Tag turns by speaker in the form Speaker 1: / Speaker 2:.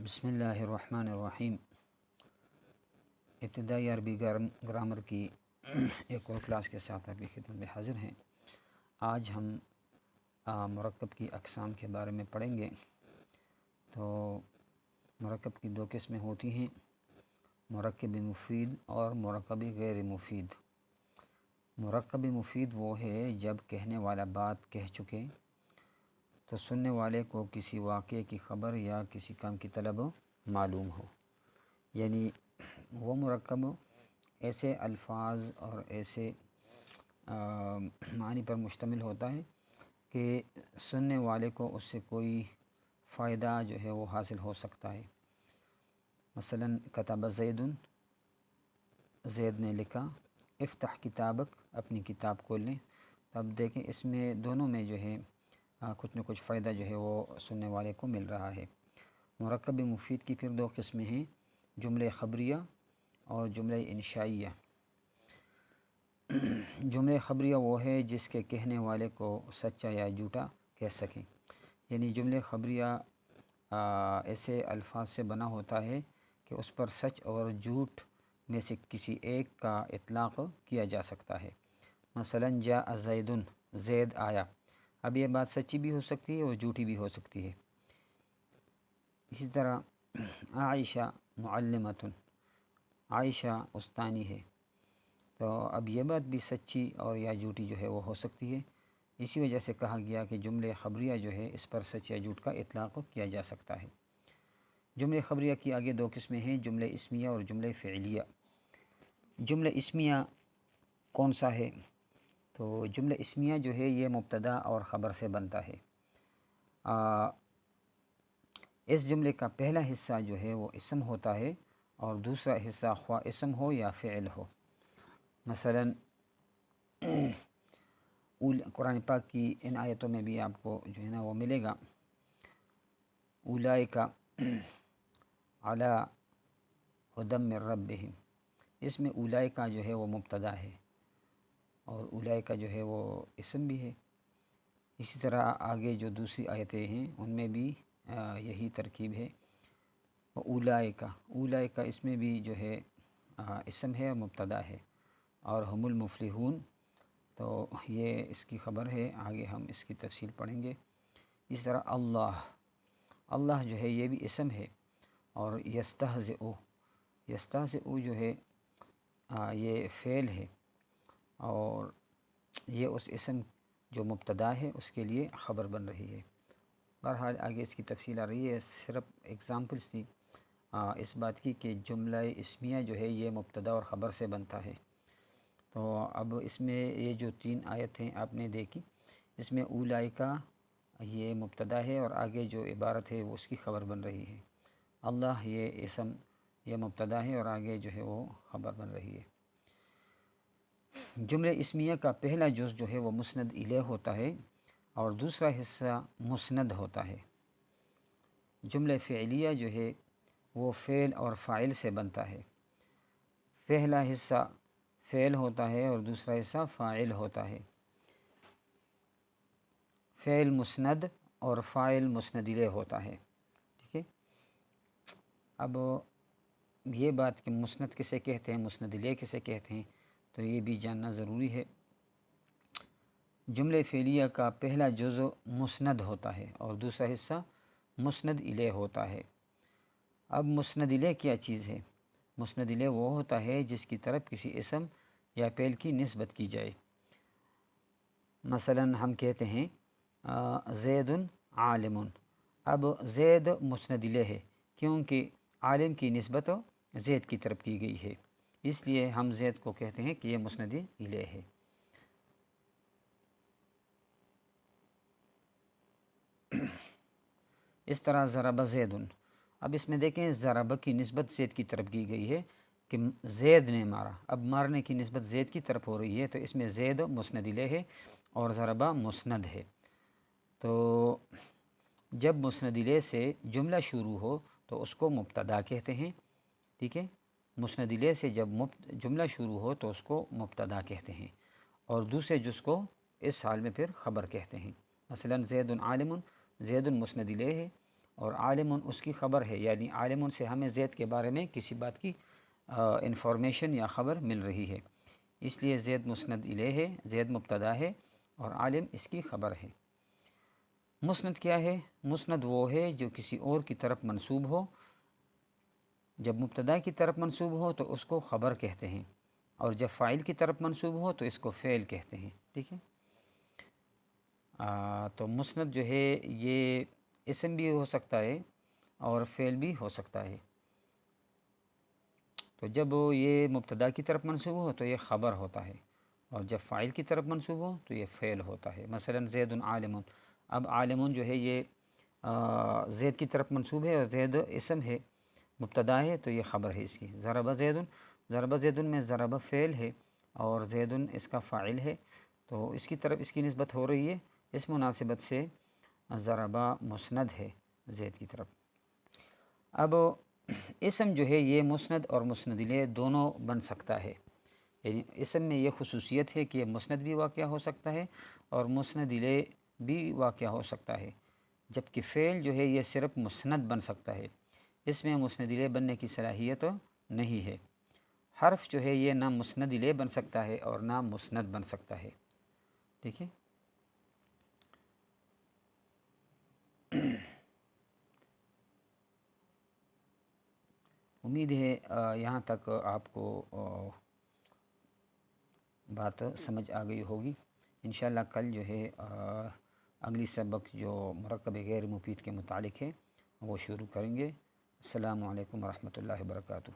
Speaker 1: بسم اللہ الرحمن الرحیم۔ ابتدائی عربی گرامر کی ایک اور کلاس کے ساتھ آپ کی خدمت میں حاضر ہیں۔ آج ہم مرکب کی اقسام کے بارے میں پڑھیں گے۔ تو مرکب کی دو قسمیں ہوتی ہیں، مرکب مفید اور مرکب غیر مفید۔ مرکب مفید وہ ہے جب کہنے والا بات کہہ چکے تو سننے والے کو کسی واقعے کی خبر یا کسی کام کی طلب معلوم ہو، یعنی وہ مرکب ایسے الفاظ اور ایسے معنی پر مشتمل ہوتا ہے کہ سننے والے کو اس سے کوئی فائدہ جو ہے وہ حاصل ہو سکتا ہے۔ مثلا کتب زید، زید نے لکھا، افتح کتابک، اپنی کتاب کھول لیں۔ اب دیکھیں اس میں دونوں میں جو ہے کچھ نہ کچھ فائدہ جو ہے وہ سننے والے کو مل رہا ہے۔ مرکب مفید کی پھر دو قسمیں ہیں، جملے خبریہ اور جملے انشائیہ۔ جملے خبریہ وہ ہے جس کے کہنے والے کو سچا یا جھوٹا کہہ سکیں، یعنی جملے خبریہ ایسے الفاظ سے بنا ہوتا ہے کہ اس پر سچ اور جھوٹ میں سے کسی ایک کا اطلاق کیا جا سکتا ہے۔ مثلا جاء زید، زید آیا۔ اب یہ بات سچی بھی ہو سکتی ہے اور جھوٹی بھی ہو سکتی ہے۔ اسی طرح عائشہ معلمۃ، عائشہ استانی ہے۔ تو اب یہ بات بھی سچی اور یا جھوٹی جو ہے وہ ہو سکتی ہے۔ اسی وجہ سے کہا گیا کہ جملے خبریہ جو ہے اس پر سچ یا جھوٹ کا اطلاق کیا جا سکتا ہے۔ جملے خبریہ کی آگے دو قسمیں ہیں، جملے اسمیہ اور جملے فعلیہ۔ جملے اسمیہ کون سا ہے؟ تو جملہ اسمیہ جو ہے یہ مبتدا اور خبر سے بنتا ہے۔ اس جملے کا پہلا حصہ جو ہے وہ اسم ہوتا ہے اور دوسرا حصہ خواہ اسم ہو یا فعل ہو۔ مثلا قرآن پاک کی ان آیتوں میں بھی آپ کو جو ہے نا وہ ملے گا، اولئک علی ھدی من ربہم۔ اس میں اولئک جو ہے وہ مبتدا ہے اور اولئک جو ہے وہ اسم بھی ہے۔ اسی طرح آگے جو دوسری آیتیں ہیں ان میں بھی یہی ترکیب ہے۔ اولئک، اولئک اس میں بھی جو ہے اسم ہے اور مبتدا ہے، اور ہم المفلحون تو یہ اس کی خبر ہے، آگے ہم اس کی تفصیل پڑھیں گے۔ اس طرح اللہ، اللہ جو ہے یہ بھی اسم ہے، اور یستہزئ، یستہزئ جو ہے یہ فعل ہے، اور یہ اس اسم جو مبتدا ہے اس کے لیے خبر بن رہی ہے۔ بہرحال آگے اس کی تفصیل آ رہی ہے، صرف ایگزامپلس تھی اس بات کی کہ جملہ اسمیہ جو ہے یہ مبتدا اور خبر سے بنتا ہے۔ تو اب اس میں یہ جو تین آیتیں آپ نے دیکھی، اس میں اولئک یہ مبتدا ہے اور آگے جو عبارت ہے وہ اس کی خبر بن رہی ہے۔ اللہ یہ اسم یہ مبتدا ہے اور آگے جو ہے وہ خبر بن رہی ہے۔ جملہ اسمیہ کا پہلا جز جو ہے وہ مسند الیہ ہوتا ہے اور دوسرا حصہ مسند ہوتا ہے۔ جملہ فعلیہ جو ہے وہ فعل اور فاعل سے بنتا ہے۔ پہلا حصہ فعل ہوتا ہے اور دوسرا حصہ فاعل ہوتا ہے۔ فعل مسند اور فاعل مسند الیہ ہوتا ہے، ٹھیک ہے۔ اب یہ بات کہ مسند کسے کہتے ہیں، مسند الیہ کسے کہتے ہیں، تو یہ بھی جاننا ضروری ہے۔ جملہ فعلیہ کا پہلا جز مسند ہوتا ہے اور دوسرا حصہ مسند الیہ ہوتا ہے۔ اب مسند الیہ کیا چیز ہے؟ مسند الیہ وہ ہوتا ہے جس کی طرف کسی اسم یا فعل کی نسبت کی جائے۔ مثلا ہم کہتے ہیں زید عالم۔ اب زید مسند الیہ ہے کیونکہ عالم کی نسبت زید کی طرف کی گئی ہے، اس لیے ہم زید کو کہتے ہیں کہ یہ مسند الیہ ہے۔ اس طرح ضرب زید، اب اس میں دیکھیں ضرب کی نسبت زید کی طرف کی گئی ہے کہ زید نے مارا، اب مارنے کی نسبت زید کی طرف ہو رہی ہے، تو اس میں زید مسند الیہ ہے اور ضرب مسند ہے۔ تو جب مسند الیہ سے جملہ شروع ہو تو اس کو مبتدا کہتے ہیں، ٹھیک ہے۔ مسند الیہ سے جب جملہ شروع ہو تو اس کو مبتدا کہتے ہیں، اور دوسرے جز کو اس حال میں پھر خبر کہتے ہیں۔ مثلا زید عالم، زید مسند الیہ ہے اور عالم اس کی خبر ہے، یعنی عالم سے ہمیں زید کے بارے میں کسی بات کی انفارمیشن یا خبر مل رہی ہے، اس لیے زید مسند الیہ ہے، زید مبتدا ہے اور عالم اس کی خبر ہے۔ مسند کیا ہے؟ مسند وہ ہے جو کسی اور کی طرف منسوب ہو۔ جب مبتدا کی طرف منسوب ہو تو اس کو خبر کہتے ہیں، اور جب فاعل کی طرف منسوب ہو تو اس کو فعل کہتے ہیں، ٹھیک ہے۔ تو مسند جو ہے یہ اسم بھی ہو سکتا ہے اور فعل بھی ہو سکتا ہے۔ تو جب یہ مبتدا کی طرف منسوب ہو تو یہ خبر ہوتا ہے، اور جب فاعل کی طرف منسوب ہو تو یہ فعل ہوتا ہے۔ مثلا زید عالم، اب عالم جو ہے یہ زید کی طرف منسوب ہے اور زید اسم ہے، مبتدا ہے تو یہ خبر ہے اس کی۔ ضرب زید، ضرب زید میں ضرب فعل ہے اور زید اس کا فاعل ہے، تو اس کی طرف اس کی نسبت ہو رہی ہے، اس مناسبت سے ضرب مسند ہے زید کی طرف۔ اب اسم جو ہے یہ مسند اور مسند الیہ دونوں بن سکتا ہے، یعنی اسم میں یہ خصوصیت ہے کہ یہ مسند بھی واقع ہو سکتا ہے اور مسند الیہ بھی واقع ہو سکتا ہے، جبکہ فعل جو ہے یہ صرف مسند بن سکتا ہے، اس میں مسند الیہ بننے کی صلاحیت نہیں ہے۔ حرف جو ہے یہ نہ مسند الیہ بن سکتا ہے اور نہ مسند بن سکتا ہے، ٹھیک ہے۔ امید ہے یہاں تک آپ کو بات سمجھ آ گئی ہوگی۔ انشاءاللہ کل جو ہے اگلی سبق جو مرکب غیر مفید کے متعلق ہے وہ شروع کریں گے۔ السلام علیکم ورحمۃ اللہ وبرکاتہ۔